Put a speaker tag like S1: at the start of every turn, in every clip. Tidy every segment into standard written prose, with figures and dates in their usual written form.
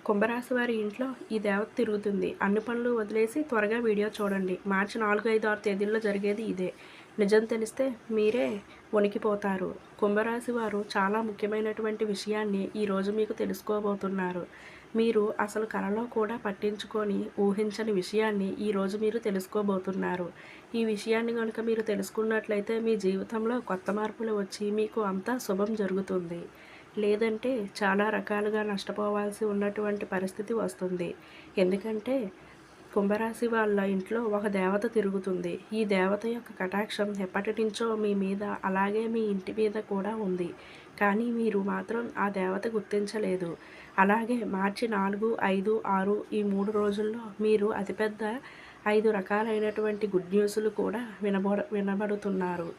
S1: కుంభరాశి వారి ఇంట్లో ఈ దేవత తిరుగుతుంది. అన్ని పనులు వదిలేసి త్వరగా వీడియో చూడండి. మార్చి 4, 5, 6 తేదీల్లో జరిగేది ఇదే. నిజం తెలిస్తే మీరే వణికిపోతారు. కుంభరాశి వారు చాలా ముఖ్యమైనటువంటి విషయాన్ని ఈరోజు మీకు తెలుసుకోబోతున్నారు. మీరు అసలు కలలో కూడా పట్టించుకొని ఊహించని విషయాన్ని ఈరోజు మీరు తెలుసుకోబోతున్నారు. ఈ విషయాన్ని కనుక మీరు తెలుసుకున్నట్లయితే మీ జీవితంలో కొత్త మార్పులు వచ్చి మీకు అంతా శుభం జరుగుతుంది. లేదంటే చాలా రకాలుగా నష్టపోవాల్సి ఉన్నటువంటి పరిస్థితి వస్తుంది. ఎందుకంటే కుంభరాశి వాళ్ళ ఇంట్లో ఒక దేవత తిరుగుతుంది. ఈ దేవత యొక్క కటాక్షం ఎప్పటి నుంచో మీ మీద అలాగే మీ ఇంటి మీద కూడా ఉంది. కానీ మీరు మాత్రం ఆ దేవత గుర్తించలేదు. అలాగే మార్చి 4, 5, 6 ఈ 3 రోజుల్లో మీరు అతిపెద్ద 5 రకాలైనటువంటి గుడ్ న్యూస్లు కూడా వినబడుతున్నారు.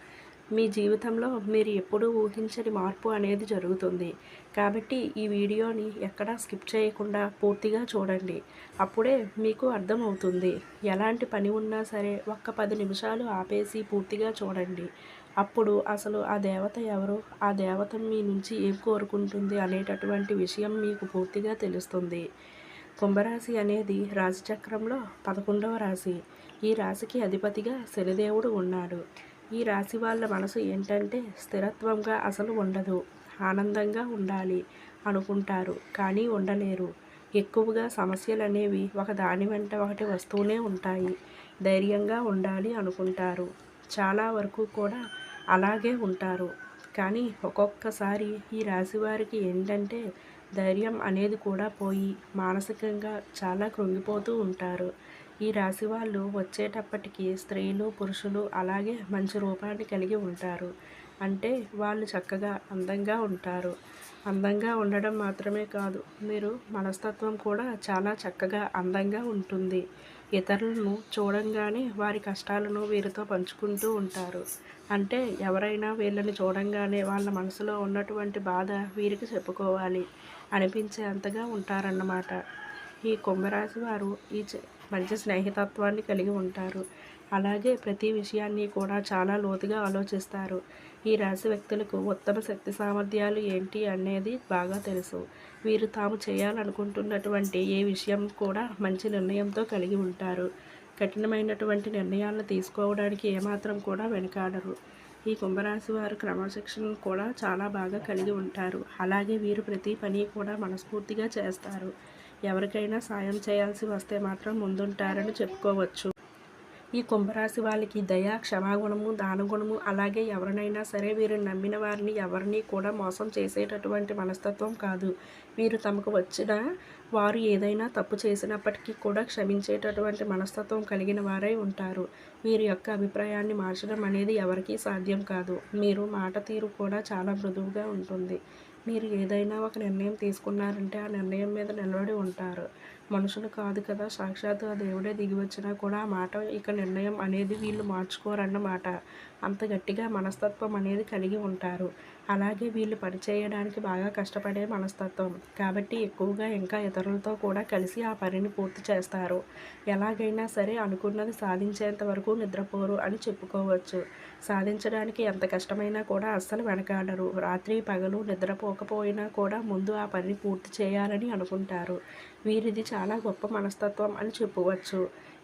S1: మీ జీవితంలో మీరు ఎప్పుడూ ఊహించని మార్పు అనేది జరుగుతుంది. కాబట్టి ఈ వీడియోని ఎక్కడా స్కిప్ చేయకుండా పూర్తిగా చూడండి. అప్పుడే మీకు అర్థమవుతుంది. ఎలాంటి పని ఉన్నా సరే ఒక్క 10 నిమిషాలు ఆపేసి పూర్తిగా చూడండి. అప్పుడు అసలు ఆ దేవత ఎవరు, ఆ దేవత మీ నుంచి ఏం కోరుకుంటుంది అనేటటువంటి విషయం మీకు పూర్తిగా తెలుస్తుంది. కుంభరాశి అనేది రాశిచక్రంలో 11వ రాశి. ఈ రాశికి అధిపతిగా శనిదేవుడు ఉన్నాడు. ఈ రాశి వాళ్ళ మనసు ఏంటంటే స్థిరత్వంగా అసలు ఉండదు. ఆనందంగా ఉండాలి అనుకుంటారు, కానీ ఉండలేరు. ఎక్కువగా సమస్యలు అనేవి ఒక దాని వెంట ఒకటి వస్తూనే ఉంటాయి. ధైర్యంగా ఉండాలి అనుకుంటారు. చాలా వరకు కూడా అలాగే ఉంటారు. కానీ ఒక్కొక్కసారి ఈ రాశి వారికి ఏంటంటే ధైర్యం అనేది కూడా పోయి మానసికంగా చాలా కృంగిపోతూ ఉంటారు. ఈ రాశి వాళ్ళు వచ్చేటప్పటికి స్త్రీలు, పురుషులు అలాగే మంచి రూపాన్ని కలిగి ఉంటారు. అంటే వాళ్ళు చక్కగా అందంగా ఉంటారు. అందంగా ఉండడం మాత్రమే కాదు, మీరు మనస్తత్వం కూడా చాలా చక్కగా అందంగా ఉంటుంది. ఇతరులను చూడంగానే వారి కష్టాలను వీరితో పంచుకుంటూ ఉంటారు. అంటే ఎవరైనా వీళ్ళని చూడంగానే వాళ్ళ మనసులో ఉన్నటువంటి బాధ వీరికి చెప్పుకోవాలి అనిపించే అంతగా ఉంటారన్నమాట. ఈ కుంభరాశి వారు మంచి స్నేహితత్వాన్ని కలిగి ఉంటారు. అలాగే ప్రతి విషయాన్ని కూడా చాలా లోతుగా ఆలోచిస్తారు. ఈ రాశి వ్యక్తులకు ఉత్తమ శక్తి సామర్థ్యాలు ఏంటి అనేది బాగా తెలుసు. వీరు తాము చేయాలనుకుంటున్నటువంటి ఏ విషయం కూడా మంచి నిర్ణయంతో కలిగి ఉంటారు. కఠినమైనటువంటి నిర్ణయాలను తీసుకోవడానికి ఏమాత్రం కూడా వెనుకాడరు. ఈ కుంభరాశి వారు క్రమశిక్షణను కూడా చాలా బాగా కలిగి ఉంటారు. అలాగే వీరు ప్రతి పని కూడా మనస్ఫూర్తిగా చేస్తారు. ఎవరికైనా సాయం చేయాల్సి వస్తే మాత్రం ముందుంటారని చెప్పుకోవచ్చు. ఈ కుంభరాశి వాళ్ళకి దయ, క్షమాగుణము, దానగుణము అలాగే ఎవరినైనా సరే వీరు నమ్మిన వారిని ఎవరిని కూడా మోసం చేసేటటువంటి మనస్తత్వం కాదు. వీరు తమకు వచ్చిన వారు ఏదైనా తప్పు చేసినప్పటికీ కూడా క్షమించేటటువంటి మనస్తత్వం కలిగిన వారై ఉంటారు. వీరి యొక్క అభిప్రాయాన్ని మార్చడం అనేది ఎవరికీ సాధ్యం కాదు. మీరు మాట తీరు కూడా చాలా మృదువుగా ఉంటుంది. మీరు ఏదైనా ఒక నిర్ణయం తీసుకున్నారంటే ఆ నిర్ణయం మీద నిలబడి ఉంటారు. మనుషులు కాదు కదా, సాక్షాత్తు ఆ దేవుడే దిగి వచ్చినా కూడా ఆ మాట నిర్ణయం అనేది వీళ్ళు మార్చుకోరన్నమాట. అంత గట్టిగా మనస్తత్వం అనేది కలిగి ఉంటారు. అలాగే వీళ్ళు పనిచేయడానికి బాగా కష్టపడే మనస్తత్వం కాబట్టి ఎక్కువగా ఇంకా ఇతరులతో కూడా కలిసి ఆ పనిని పూర్తి చేస్తారు. ఎలాగైనా సరే అనుకున్నది సాధించేంత వరకు నిద్రపోరు అని చెప్పుకోవచ్చు. సాధించడానికి ఎంత కష్టమైనా కూడా అస్సలు వెనకాడరు. రాత్రి పగలు నిద్రపోకపోయినా కూడా ముందు ఆ పని పూర్తి చేయాలని అనుకుంటారు. వీరిది చాలా గొప్ప మనస్తత్వం అని చెప్పవచ్చు.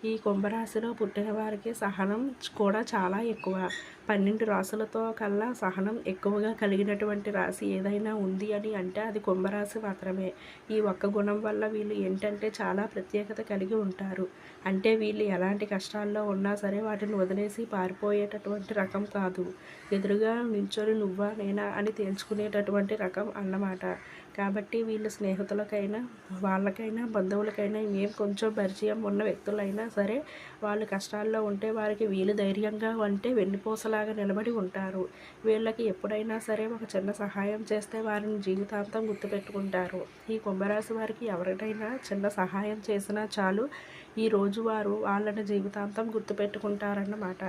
S1: ఈ కుంభరాశిలో పుట్టిన వారికి సహనం కూడా చాలా ఎక్కువ. 12 రాశులతో కల్లా సహనం ఎక్కువగా కలిగినటువంటి రాశి ఏదైనా ఉంది అని అంటే అది కుంభరాశి మాత్రమే. ఈ ఒక్క గుణం వల్ల వీళ్ళు ఏంటంటే చాలా ప్రత్యేకత కలిగి ఉంటారు. అంటే వీళ్ళు ఎలాంటి కష్టాల్లో ఉన్నా సరే వాటిని వదిలేసి పారిపోయేటటువంటి రకం కాదు. ఎదురుగా నిల్చొని నువ్వా నేనా అని తేల్చుకునేటటువంటి రకం అన్నమాట. కాబట్టి వీళ్ళు స్నేహితులకైనా వాళ్ళకైనా బంధువులకైనా ఏం కొంచెం పరిచయం ఉన్న వ్యక్తులైనా సరే వాళ్ళు కష్టాల్లో ఉంటే వారికి వీళ్ళు ధైర్యంగా అంటే వెన్నుపూసలాగా నిలబడి ఉంటారు. వీళ్ళకి ఎప్పుడైనా సరే ఒక చిన్న సహాయం చేస్తే వారిని జీవితాంతం గుర్తుపెట్టుకుంటారు. ఈ కుంభరాశి వారికి ఎవరికైనా చిన్న సహాయం చేసినా చాలు, ఈరోజు వారు వాళ్ళని జీవితాంతం గుర్తుపెట్టుకుంటారన్నమాట.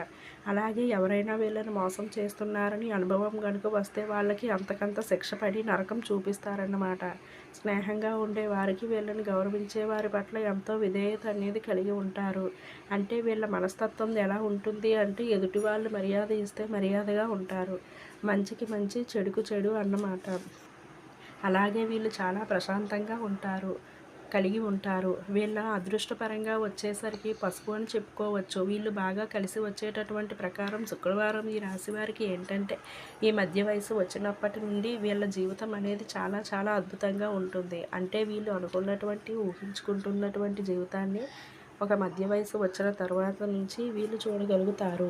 S1: అలాగే ఎవరైనా వీళ్ళని మోసం చేస్తున్నారని అనుభవం కనుక వస్తే వాళ్ళకి అంతకంత శిక్ష పడి నరకం చూపిస్తారన్నమాట. స్నేహంగా ఉండే వారికి వీళ్ళని గౌరవించే వారి పట్ల ఎంతో విధేయత అనేది కలిగి ఉంటారు. అంటే వీళ్ళ మనస్తత్వం ఎలా ఉంటుంది అంటే ఎదుటి వాళ్ళు మర్యాద ఇస్తే మర్యాదగా ఉంటారు. మంచికి మంచి, చెడుకు చెడు అన్నమాట. అలాగే వీళ్ళు చాలా ప్రశాంతంగా ఉంటారు. కలిగి ఉంటారు. వీళ్ళ అదృష్టపరంగా వచ్చేసరికి పసుపు అని చెప్పుకోవచ్చు. వీళ్ళు బాగా కలిసి వచ్చేటటువంటి ప్రకారం శుక్రవారం ఈ రాశి వారికి ఏంటంటే ఈ మధ్య వయసు వచ్చినప్పటి నుండి వీళ్ళ జీవితం అనేది చాలా చాలా అద్భుతంగా ఉంటుంది. అంటే వీళ్ళు అనుకున్నటువంటి ఊహించుకుంటున్నటువంటి జీవితాన్ని ఒక మధ్య వయసు వచ్చిన తర్వాత నుంచి వీళ్ళు చూడగలుగుతారు.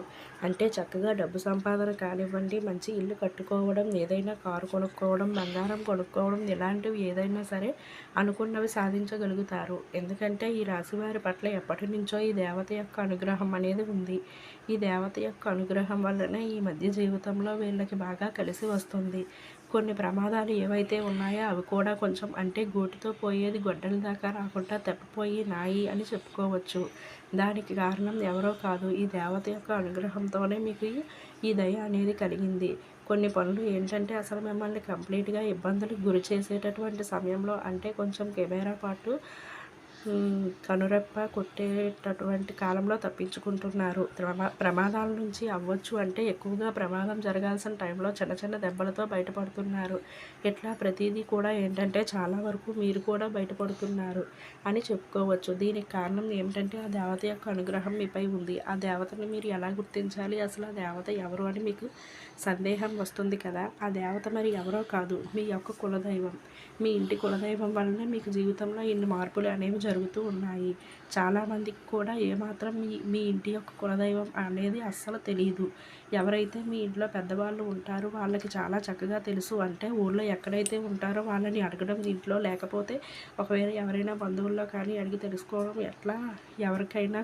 S1: అంటే చక్కగా డబ్బు సంపాదన కానివ్వండి, మంచి ఇల్లు కట్టుకోవడం, ఏదైనా కారు కొనుక్కోవడం, బంగారం కొనుక్కోవడం, ఇలాంటివి ఏదైనా సరే అనుకున్నవి సాధించగలుగుతారు. ఎందుకంటే ఈ రాశి వారి పట్ల ఎప్పటి నుంచో ఈ దేవత యొక్క అనుగ్రహం అనేది ఉంది. ఈ దేవత యొక్క అనుగ్రహం వల్లనే ఈ మధ్య జీవితంలో వీళ్ళకి బాగా కలిసి వస్తుంది. కొన్ని ప్రమాదాలు ఏవైతే ఉన్నాయో అవి కూడా కొంచెం అంటే గూటితో పోయేది గొడ్డల దాకా రాకుండా తప్పిపోయి నాయి అని చెప్పుకోవచ్చు. దానికి కారణం ఎవరో కాదు, ఈ దేవత యొక్క అనుగ్రహంతోనే మీకు ఈ దయ అనేది కలిగింది. కొన్ని పనులు ఏంటంటే అసలు మిమ్మల్ని కంప్లీట్గా ఇబ్బందులకు గురి చేసేటటువంటి సమయంలో అంటే కొంచెం కెమెరా పాటు కనురెప్ప కొట్టేటటువంటి కాలంలో తప్పించుకుంటున్నారు. ప్రమాదాల నుంచి అవ్వచ్చు అంటే ఎక్కువగా ప్రమాదం జరగాల్సిన టైంలో చిన్న చిన్న దెబ్బలతో బయటపడుతున్నారు. ఇట్లా ప్రతిదీ కూడా ఏంటంటే చాలా వరకు మీరు కూడా బయటపడుతున్నారు అని చెప్పుకోవచ్చు. దీనికి కారణం ఏమిటంటే ఆ దేవత యొక్క అనుగ్రహం మీపై ఉంది. ఆ దేవతని మీరు ఎలా గుర్తించాలి, అసలు ఆ దేవత ఎవరు అని మీకు సందేహం వస్తుంది కదా. ఆ దేవత మరి ఎవరో కాదు, మీ యొక్క కులదైవం. మీ ఇంటి కులదైవం వలన మీకు జీవితంలో ఇన్ని మార్పులు అనేవి జరుగుతూ ఉన్నాయి. చాలామందికి కూడా ఏమాత్రం మీ ఇంటి యొక్క కులదైవం అనేది అస్సలు తెలియదు. ఎవరైతే మీ ఇంట్లో పెద్దవాళ్ళు ఉంటారో వాళ్ళకి చాలా చక్కగా తెలుసు. అంటే ఊళ్ళో ఎక్కడైతే ఉంటారో వాళ్ళని అడగడం ఇంట్లో, లేకపోతే ఒకవేళ ఎవరైనా బంధువుల్లో కానీ అడిగి తెలుసుకోవడం. ఎట్లా ఎవరికైనా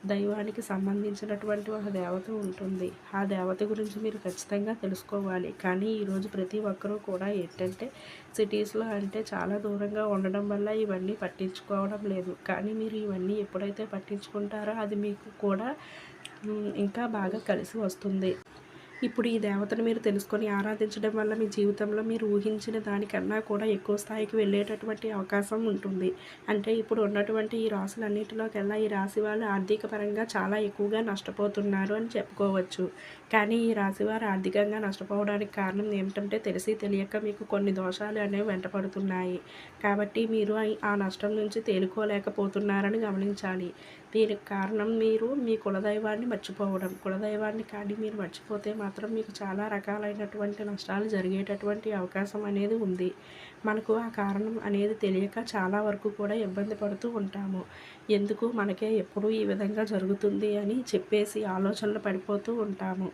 S1: దైవానికి సంబంధించినటువంటి ఒక దేవత ఉంటుంది. ఆ దేవత గురించి మీరు ఖచ్చితంగా తెలుసుకోవాలి. కానీ ఈరోజు ప్రతి ఒక్కరూ కూడా ఏంటంటే సిటీస్లో అంటే చాలా దూరంగా ఉండడం వల్ల ఇవన్నీ పట్టించుకోవడం లేదు. కానీ మీరు ఇవన్నీ ఎప్పుడైతే పట్టించుకుంటారో అది మీకు కూడా ఇంకా బాగా కలిసి వస్తుంది. ఇప్పుడు ఈ దేవతను మీరు తెలుసుకొని ఆరాధించడం వల్ల మీ జీవితంలో మీరు ఊహించిన దానికన్నా కూడా ఎక్కువ స్థాయికి వెళ్ళేటటువంటి అవకాశం ఉంటుంది. అంటే ఇప్పుడు ఉన్నటువంటి ఈ రాశులన్నిటిలోకెల్లా ఈ రాశి వాళ్ళు ఆర్థిక పరంగా చాలా ఎక్కువగా నష్టపోతున్నారు అని చెప్పుకోవచ్చు. కానీ ఈ రాశి వారు ఆర్థికంగా నష్టపోవడానికి కారణం ఏమిటంటే తెలిసి తెలియక మీకు కొన్ని దోషాలు అనేవి వెంటపడుతున్నాయి. కాబట్టి మీరు ఆ నష్టం నుంచి తేలుకోలేకపోతున్నారని గమనించాలి. దీనికి కారణం మీరు మీ కులదైవాన్ని మర్చిపోవడం. కులదైవాన్ని కానీ మీరు మర్చిపోతే మాత్రం మీకు చాలా రకాలైనటువంటి నష్టాలు జరిగేటటువంటి అవకాశం అనేది ఉంది. మనకు ఆ కారణం అనేది తెలియక చాలా వరకు కూడా ఇబ్బంది పడుతూ ఉంటాము. ఎందుకు మనకే ఎప్పుడు ఈ విధంగా జరుగుతుంది అని చెప్పేసి ఆలోచనలు పడిపోతూ ఉంటాము.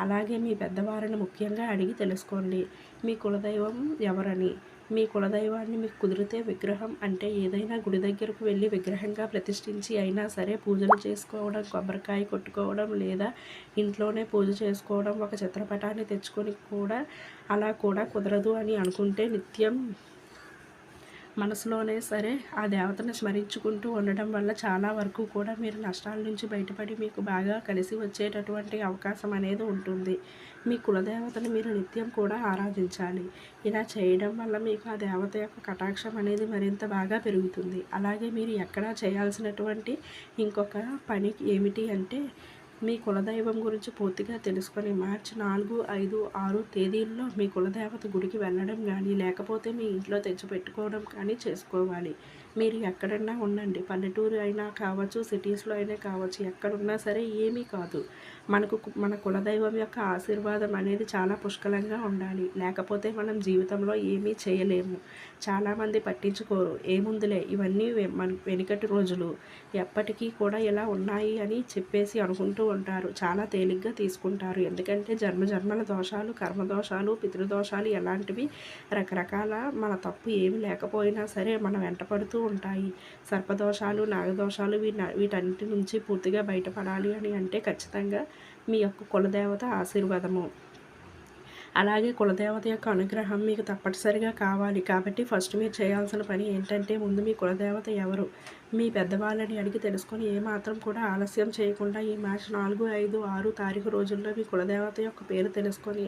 S1: అలాగే మీ పెద్దవారిని ముఖ్యంగా అడిగి తెలుసుకోండి మీ కులదైవం ఎవరని. మీ కులదైవాన్ని మీకు కుదిరితే విగ్రహం అంటే ఏదైనా గుడి దగ్గరకు వెళ్ళి విగ్రహంగా ప్రతిష్ఠించి అయినా సరే పూజలు చేసుకోవడం, కొబ్బరికాయ కొట్టుకోవడం, లేదా ఇంట్లోనే పూజ చేసుకోవడం, ఒక చిత్రపటాన్ని తెచ్చుకొని కూడా అలా కూడా కుదరదు అని అనుకుంటే నిత్యం మనసులోనే సరే ఆ దేవతను స్మరించుకుంటూ ఉండడం వల్ల చాలా వరకు కూడా మీరు నష్టాల నుంచి బయటపడి మీకు బాగా కలిసి వచ్చేటటువంటి అవకాశం అనేది ఉంటుంది. మీ కులదేవతను మీరు నిత్యం కూడా ఆరాధించాలి. ఇలా చేయడం వల్ల మీకు ఆ దేవత యొక్క కటాక్షం అనేది మరింత బాగా పెరుగుతుంది. అలాగే మీరు ఎక్కడా చేయాల్సినటువంటి ఇంకొక పని ఏమిటి అంటే మీ కులదైవం గురించి పూర్తిగా తెలుసుకొని మార్చి 4, 5, 6 తేదీల్లో మీ కులదేవత గుడికి వెళ్ళడం కానీ, లేకపోతే మీ ఇంట్లో తెచ్చిపెట్టుకోవడం కానీ చేసుకోవాలి. మీరు ఎక్కడన్నా ఉండండి, పల్లెటూరు అయినా కావచ్చు, సిటీస్లో అయినా కావచ్చు, ఎక్కడున్నా సరే ఏమీ కాదు. మన కులదైవం యొక్క ఆశీర్వాదం అనేది చాలా పుష్కలంగా ఉండాలి. లేకపోతే మనం జీవితంలో ఏమీ చేయలేము. చాలామంది పట్టించుకోరు. ఏముందిలే ఇవన్నీ వెనుకటి రోజులు, ఎప్పటికీ కూడా ఇలా ఉన్నాయి అని చెప్పేసి అనుకుంటూ ఉంటారు. చాలా తేలిగ్గా తీసుకుంటారు. ఎందుకంటే జన్మజన్మల దోషాలు, కర్మదోషాలు, పితృదోషాలు ఎలాంటివి రకరకాల మన తప్పు ఏమి లేకపోయినా సరే మన వెంటపడుతూ ఉంటాయి. సర్పదోషాలు, నాగదోషాలు వీటన్నిటి నుంచి పూర్తిగా బయటపడాలి అని అంటే ఖచ్చితంగా మీ యొక్క కులదేవత ఆశీర్వాదము, అలాగే కులదేవత యొక్క అనుగ్రహం మీకు తప్పనిసరిగా కావాలి. కాబట్టి ఫస్ట్ మీరు చేయాల్సిన పని ఏంటంటే ముందు మీ కులదేవత ఎవరు, మీ పెద్దవాళ్ళని అడిగి తెలుసుకొని ఏమాత్రం కూడా ఆలస్యం చేయకుండా ఈ మార్చి 4, 5, 6 తారీఖు రోజుల్లో మీ కులదేవత యొక్క పేరు తెలుసుకొని,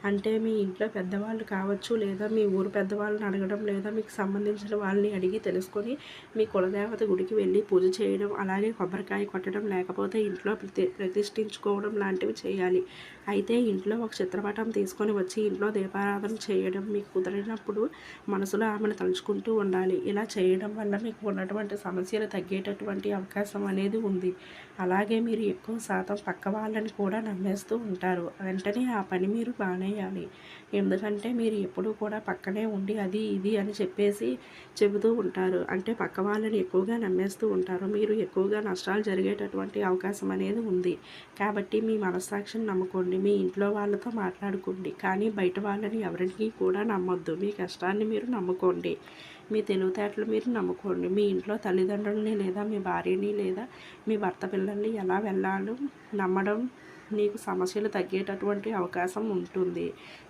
S1: అంటే మీ ఇంట్లో పెద్దవాళ్ళు కావచ్చు, లేదా మీ ఊరు పెద్దవాళ్ళని అడగడం, లేదా మీకు సంబంధించిన వాళ్ళని అడిగి తెలుసుకొని మీ కులదేవత గుడికి వెళ్ళి పూజ చేయడం, అలాగే కొబ్బరికాయ కొట్టడం, లేకపోతే ఇంట్లో ప్రతిష్ఠించుకోవడం లాంటివి చేయాలి. అయితే ఇంట్లో ఒక చిత్రపటం తీసుకొని వచ్చి ఇంట్లో దీపారాధన చేయడం, మీకు కుదిరినప్పుడు మనసులో ఆమెను తలుచుకుంటూ ఉండాలి. ఇలా చేయడం వల్ల మీకు ఉన్నటువంటి సమస్యలు తగ్గేటటువంటి అవకాశం అనేది ఉంది. అలాగే మీరు ఎక్కువ శాతం పక్క వాళ్ళని కూడా నమ్మేస్తూ ఉంటారు. వెంటనే ఆ పని మీరు మానేయాలి. ఎందుకంటే మీరు ఎప్పుడూ కూడా పక్కనే ఉండి అది ఇది అని చెప్పేసి చెబుతూ ఉంటారు. అంటే పక్క వాళ్ళని ఎక్కువగా నమ్మేస్తూ ఉంటారు. మీరు ఎక్కువగా నష్టాలు జరిగేటటువంటి అవకాశం అనేది ఉంది. కాబట్టి మీ మనస్సాక్షిని నమ్ముకోండి. మీ ఇంట్లో వాళ్ళతో మాట్లాడుకోండి. కానీ బయట వాళ్ళని ఎవరికి కూడా నమ్మొద్దు. మీ కష్టాన్ని మీరు నమ్ముకోండి. మీ తెలివితేటలు మీరు నమ్ముకోండి. మీ ఇంట్లో తల్లిదండ్రులని, లేదా మీ భార్యని, లేదా మీ భర్త పిల్లల్ని ఎలా వెళ్ళాలో నమ్మడం నీకు సమస్యలు తగ్గేటటువంటి అవకాశం ఉంటుంది.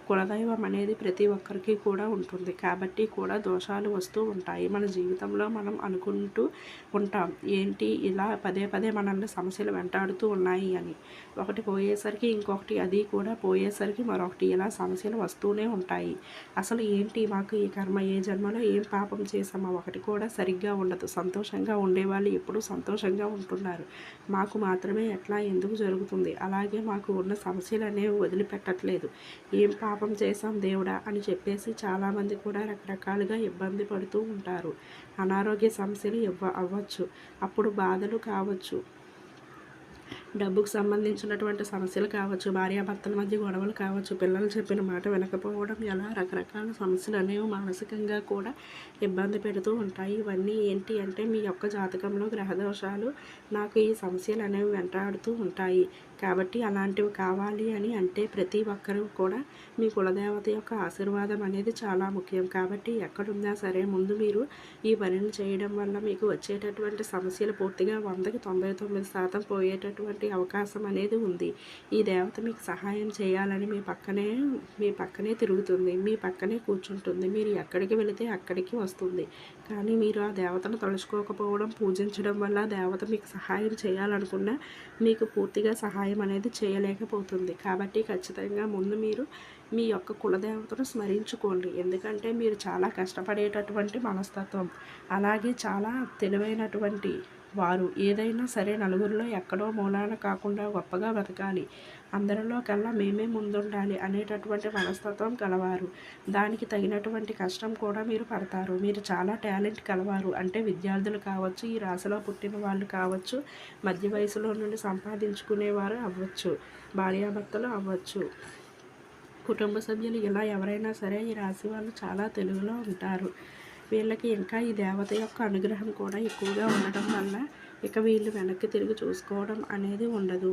S1: కులదైవం అనేది ప్రతి ఒక్కరికి కూడా ఉంటుంది. కాబట్టి కూడా దోషాలు వస్తూ ఉంటాయి. మన జీవితంలో మనం అనుకుంటూ ఉంటాం, ఏంటి ఇలా పదే పదే మనల్ని సమస్యలు వెంటాడుతూ ఉన్నాయి అని. ఒకటి పోయేసరికి ఇంకొకటి, అది కూడా పోయేసరికి మరొకటి, ఇలా సమస్యలు వస్తూనే ఉంటాయి. అసలు ఏంటి మాకు ఈ కర్మ, ఏ జన్మలో ఏం పాపం చేసామో ఒకటి కూడా సరిగ్గా ఉండదు. సంతోషంగా ఉండేవాళ్ళు ఎప్పుడూ సంతోషంగా ఉంటున్నారు. మాకు మాత్రమే ఎట్లా, ఎందుకు జరుగుతుంది? అలాగే మాకు ఉన్న సమస్యలు అనేవి వదిలిపెట్టట్లేదు. ఏం పాపం చేశాం దేవుడా అని చెప్పేసి చాలామంది కూడా రకరకాలుగా ఇబ్బంది పడుతూ ఉంటారు. అనారోగ్య సమస్యలు అవ్వచ్చు, అప్పుడు బాధలు కావచ్చు, డబ్బుకు సంబంధించినటువంటి సమస్యలు కావచ్చు, భార్యాభర్తల మధ్య గొడవలు కావచ్చు, పిల్లలు చెప్పిన మాట వినకపోవడం, ఎలా రకరకాల సమస్యలు అనేవి మానసికంగా కూడా ఇబ్బంది పెడుతూ ఉంటాయి. ఇవన్నీ ఏంటి అంటే మీ యొక్క జాతకంలో గ్రహదోషాలు నాకు ఈ సమస్యలు అనేవి వెంటాడుతూ ఉంటాయి. కాబట్టి అలాంటివి కావాలి అని అంటే ప్రతి ఒక్కరూ కూడా మీ కులదేవత యొక్క ఆశీర్వాదం అనేది చాలా ముఖ్యం. కాబట్టి ఎక్కడున్నా సరే ముందు మీరు ఈ పనిని చేయడం వల్ల మీకు వచ్చేటటువంటి సమస్యలు పూర్తిగా 100కి 99% పోయేటటువంటి అవకాశం అనేది ఉంది. ఈ దేవత మీకు సహాయం చేయాలని మీ పక్కనే తిరుగుతుంది, మీ పక్కనే కూర్చుంటుంది. మీరు ఎక్కడికి వెళితే అక్కడికి వస్తుంది. కానీ మీరు ఆ దేవతను తలుచుకోకపోవడం, పూజించడం వల్ల దేవత మీకు సహాయం చేయాలనుకున్నా మీకు పూర్తిగా సహాయం అనేది చేయలేకపోతుంది. కాబట్టి ఖచ్చితంగా ముందు మీరు మీ యొక్క కులదేవతను స్మరించుకోండి. ఎందుకంటే మీరు చాలా కష్టపడేటటువంటి మనస్తత్వం, అలాగే చాలా తెలివైనటువంటి వారు. ఏదైనా సరే నలుగురిలో ఎక్కడో మూలాన కాకుండా గొప్పగా బతకాలి, అందరిలో కల్లా మేమే ముందుండాలి అనేటటువంటి మనస్తత్వం కలవారు. దానికి తగినటువంటి కష్టం కూడా మీరు పడతారు. మీరు చాలా టాలెంట్ కలవారు. అంటే విద్యార్థులు కావచ్చు, ఈ రాశిలో పుట్టిన వాళ్ళు కావచ్చు, మధ్య వయసులో నుండి సంపాదించుకునేవారు అవ్వచ్చు, భార్యాభర్తలు అవ్వచ్చు, కుటుంబ సభ్యులు, ఇలా ఎవరైనా సరే ఈ రాశి వాళ్ళు చాలా తెలుగులో ఉంటారు. వీళ్ళకి ఇంకా ఈ దేవత యొక్క అనుగ్రహం కూడా ఎక్కువగా ఉండడం వల్ల ఇక వీళ్ళు వెనక్కి తిరిగి చూసుకోవడం అనేది ఉండదు.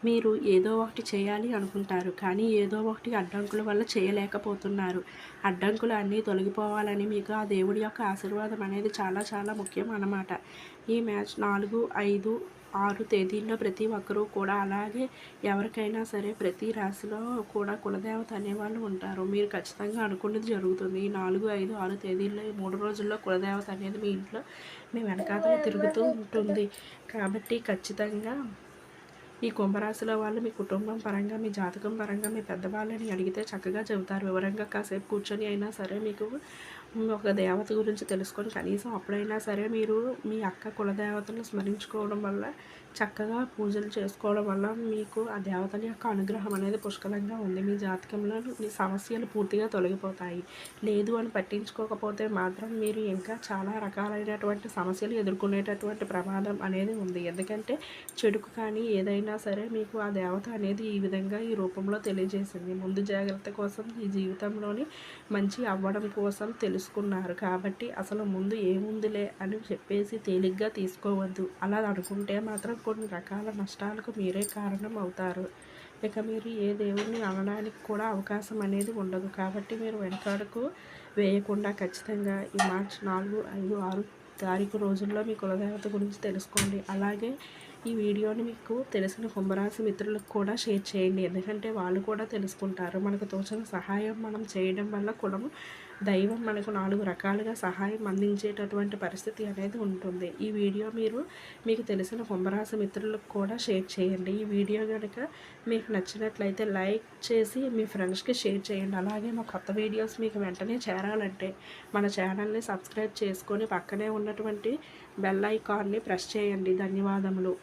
S1: మీరు ఏదో ఒకటి చేయాలి అనుకుంటారు, కానీ ఏదో ఒకటి అడ్డంకుల వల్ల చేయలేకపోతున్నారు. అడ్డంకులు అన్నీ తొలగిపోవాలని మీకు ఆ దేవుడి యొక్క ఆశీర్వాదం అనేది చాలా చాలా ముఖ్యం అన్నమాట. ఈ మ్యాచ్ 4, 5, 6 తేదీల్లో ప్రతి ఒక్కరూ కూడా, అలాగే ఎవరికైనా సరే ప్రతి రాశిలో కూడా కులదేవత అనేవాళ్ళు ఉంటారు. మీరు ఖచ్చితంగా అనుకున్నది జరుగుతుంది. ఈ 4, 5, 6 తేదీల్లో, ఈ 3 రోజుల్లో కులదేవత అనేది మీ ఇంట్లో మీ వెనకాతల తిరుగుతూ ఉంటుంది. కాబట్టి ఖచ్చితంగా ఈ కుంభరాశిలో వాళ్ళు మీ కుటుంబం పరంగా, మీ జాతకం పరంగా మీ పెద్దవాళ్ళని అడిగితే చక్కగా చెబుతారు. వివరంగా కాసేపు కూర్చొని అయినా సరే మీకు ఒక దేవత గురించి తెలుసుకొని కనీసం అప్పుడైనా సరే మీరు మీ అక్క కులదేవతను స్మరించుకోవడం వల్ల, చక్కగా పూజలు చేసుకోవడం వల్ల మీకు ఆ దేవతల యొక్క అనుగ్రహం అనేది పుష్కలంగా ఉంది. మీ జాతకంలో మీ సమస్యలు పూర్తిగా తొలగిపోతాయి. లేదు అని పట్టించుకోకపోతే మాత్రం మీరు ఇంకా చాలా రకాలైనటువంటి సమస్యలు ఎదుర్కొనేటటువంటి ప్రమాదం అనేది ఉంది. ఎందుకంటే చెడుకు కానీ ఏదైనా సరే మీకు ఆ దేవత అనేది ఈ విధంగా ఈ రూపంలో తెలియజేసింది. ముందు జాగ్రత్త కోసం, ఈ జీవితంలోని మంచి అవ్వడం కోసం తెలుసుకున్నారు. కాబట్టి అసలు ముందు ఏముందిలే అని చెప్పేసి తేలిగ్గా తీసుకోవద్దు. అలా అనుకుంటే మాత్రం కొన్ని రకాల నష్టాలకు మీరే కారణం అవుతారు. ఇక మీరు ఏ దేవుణ్ణి అనడానికి కూడా అవకాశం అనేది ఉండదు. కాబట్టి మీరు వెనకాడుకు వేయకుండా ఖచ్చితంగా ఈ మార్చి 4, 5, 6 తారీఖు రోజుల్లో మీ కులదేవత గురించి తెలుసుకోండి. అలాగే ఈ వీడియోని మీకు తెలిసిన కుంభరాశి మిత్రులకు కూడా షేర్ చేయండి. ఎందుకంటే వాళ్ళు కూడా తెలుసుకుంటారు. మనకు తోచిన సహాయం మనం చేయడం వల్ల కూడా దైవం మనకు 4 రకాలుగా సహాయం అందించేటటువంటి పరిస్థితి అనేది ఉంటుంది. ఈ వీడియో మీకు తెలిసిన కుంభరాశి మిత్రులకు కూడా షేర్ చేయండి. ఈ వీడియో కనుక మీకు నచ్చినట్లయితే లైక్ చేసి మీ ఫ్రెండ్స్కి షేర్ చేయండి. అలాగే మా కొత్త వీడియోస్ మీకు వెంటనే చేరాలంటే మన ఛానల్ని సబ్స్క్రైబ్ చేసుకొని పక్కనే ఉన్నటువంటి బెల్ ఐకాన్ని ప్రెస్ చేయండి. ధన్యవాదములు.